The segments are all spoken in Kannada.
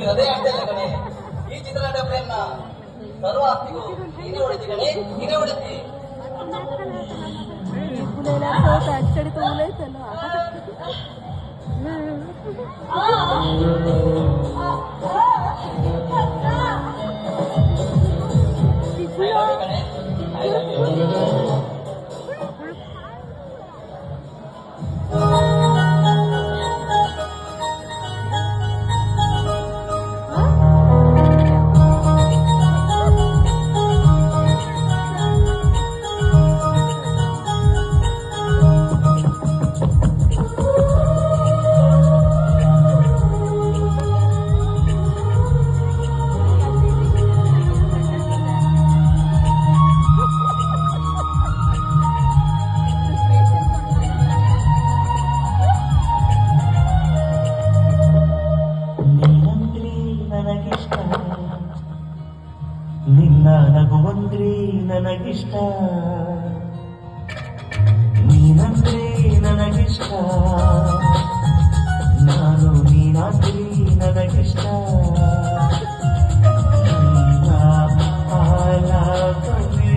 ಹೊಡೆದಿರೋದೇ ಅಡ್ಡ ಇಲ್ಲ ಕಣೆ. ಈ ಚಿತ್ರದ ಡಬ್ಬೆಯನ್ನ ಸರ್ವ ಆಸ್ತಿಗೂ ನೀನೇ ಹೊಡೆದಿ ಕಣೆ, ನೀನೇ ಹೊಡೆದಿ. ನಿನ್ನ ನಗುವಂದ್ರೆ ನನಗಿಷ್ಟ, ನೀನಂದ್ರೆ ನನಗಿಷ್ಟ, ನಾನು ನೀನಾದ್ರೆ ನನಗಿಷ್ಟ. ನಿನ್ನ ಆಲಾಪನೆ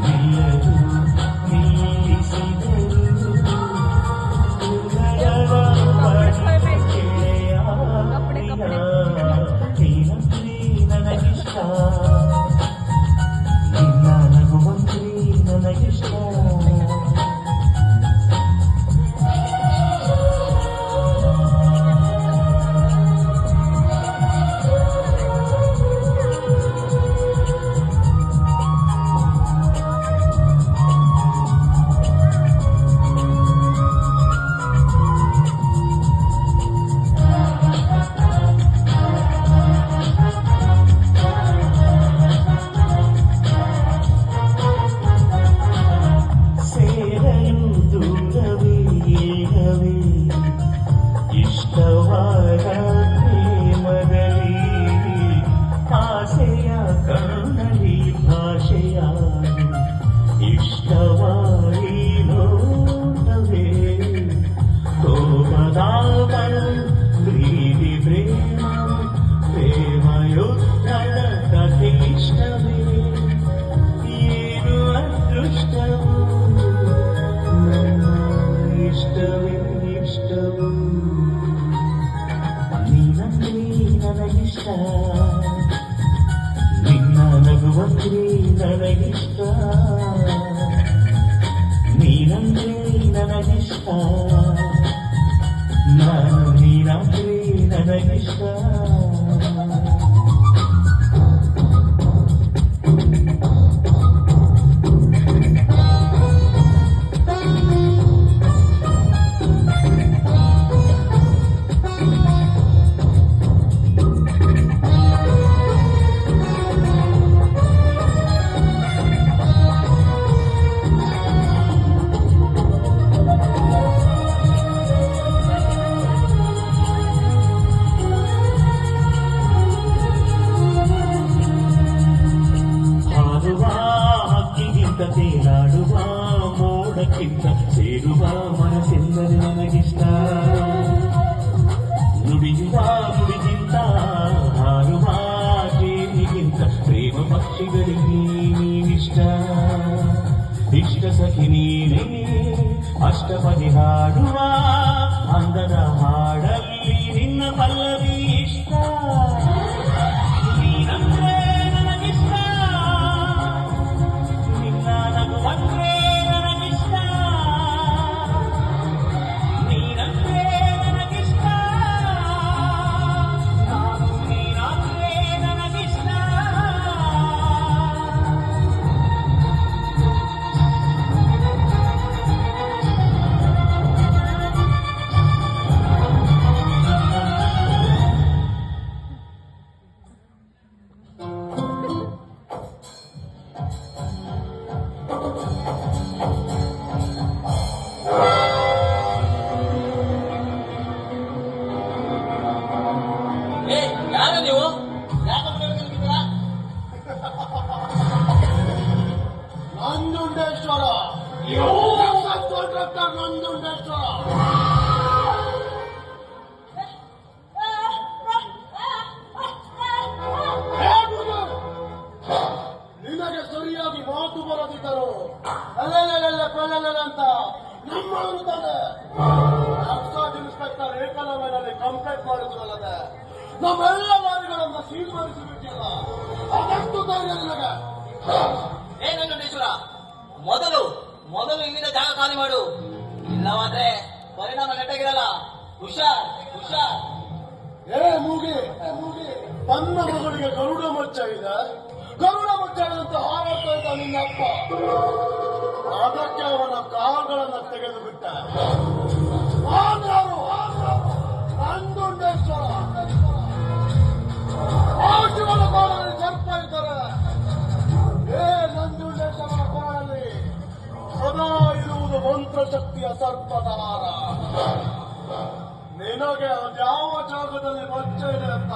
ನಿಲ್ಲದು ನಿಲ್ಲಿಸಿದರು ಹೃದಯದ ಪಡಿಕೆಯ ನೀನಂದ್ರೆ ನನಗಿಷ್ಟ, ನಿನ್ನ ನಗುವಂದ್ರೆ ನನಗಿಷ್ಟ. ಇಷ್ಟವಾದ ಪ್ರೇಮದಲ್ಲಿ ಆಸೆಯ ಕಣ್ಣಲ್ಲಿ ಭಾಷೆಯಾಗಿ ಇಷ್ಟವಾಗಿ ನೋಡವೇ ಕೋಪದಾಪನು ಪ್ರೀತಿ ಪ್ರೇಮ ಪ್ರೇಮ ಯುದ್ಧದ ಕಥೆ ಇಷ್ಟವೇ ಏನು ಅದೃಷ್ಟವು ಇಷ್ಟವೇ ಇಷ್ಟವು. ನೀನಂದ್ರೆ ನನಗಿಷ್ಟ, ನಿನ್ನ ನಗುವಂದ್ರೆ ನನಗಿಷ್ಟ, ನೀನಂದ್ರೆ ನನಗಿಷ್ಟ, ನಾನು ನೀನಂದ್ರೆ ನನಗಿಷ್ಟ. ತೇಲಾಡುವ ಮೋಡಕ್ಕಿಂತ ಸೇರುವ ಮನಸ್ಸೆಂದರೆ ನನಗಿಷ್ಟ, ನುಡಿಯುವ ನುಡಿಗಿಂತ ಹಾರುವ ಜೇನಿಗಿಂತ ಪ್ರೇಮ ಪಕ್ಷಿಗಳಿಗೆ ನೀನಿಷ್ಟ. ಇಷ್ಟ ಸಖಿ ನೀನೇ ಅಷ್ಟಪದಿ ಹಾಡುವ ಅಂದದ ಹಾಡಲ್ಲಿ ನಿನ್ನ ಪಲ್ಲವಿ ಇಷ್ಟ. ನೀನಂದ್ರೆ ನನಗಿಷ್ಟ, ನಿನ್ನ ನಗುವಂದ್ರೆ ನನಗಿಷ್ಟ, ನೀನಂದ್ರೆ ನನಗಿಷ್ಟ, ನಾನು ನೀನಂದ್ರೆ ನನಗಿಷ್ಟ. ಮಾಡಿದ್ರಲ್ಲದೆ ನಮ್ಮೆಲ್ಲ ನಾರಿಗಳನ್ನ ತೀರ್ಮಾನಿಸಬೇಕಿಲ್ಲ. ಅದಷ್ಟು ಧೈರ್ಯ ನಿನಗೆ. ಏ ನಂಜುಂಡೇಶ್ವರ, ಮೊದಲು ಇಲ್ಲಿಂದ ಜಾಗ ಖಾಲಿ ಮಾಡು, ಇಲ್ಲವಾದ್ರೆ ಪರಿಣಾಮ ನೆಟ್ಟಗಿರಲ್ಲ. ಹುಷಾರ್ ಹುಷಾರ್. ಏ ಮೂಗಿ, ತನ್ನ ಮಗಳಿಗೆ ಗರುಡ ಮಚ್ಚ ಇದೆ. ಗರುಡ ಮಚ್ಚದಂತ ಹಾರಾಡ್ತಾ ಇದ್ದ ನಿನ್ನಪ್ಪ. ಅದಕ್ಕೆ ಅವನ ಕಾಲುಗಳನ್ನು ತೆಗೆದು ಬಿಟ್ಟ. ಆದ್ರೂ ನಂಜುಂಡೇಶ್ವರ ಆ ಶಿವನ ಕಾಲದಲ್ಲಿ ಸರ್ಪ ಇದ್ದಾರೆ. ಏ ನಂಜುಂಡೇಶ್ವರನ ಕಾಲದಲ್ಲಿ ಸದಾ ಇರುವುದು ಮಂತ್ರಶಕ್ತಿಯ ಸರ್ಪದ ಹಾರ. ನಿನಗೆ ಅದ್ಯಾವ ಜಾಗದಲ್ಲಿ ಮಚ್ಚ ಇದೆ ಅಂತ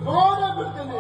ನೋಡೇ ಬಿಡ್ತೀನಿ.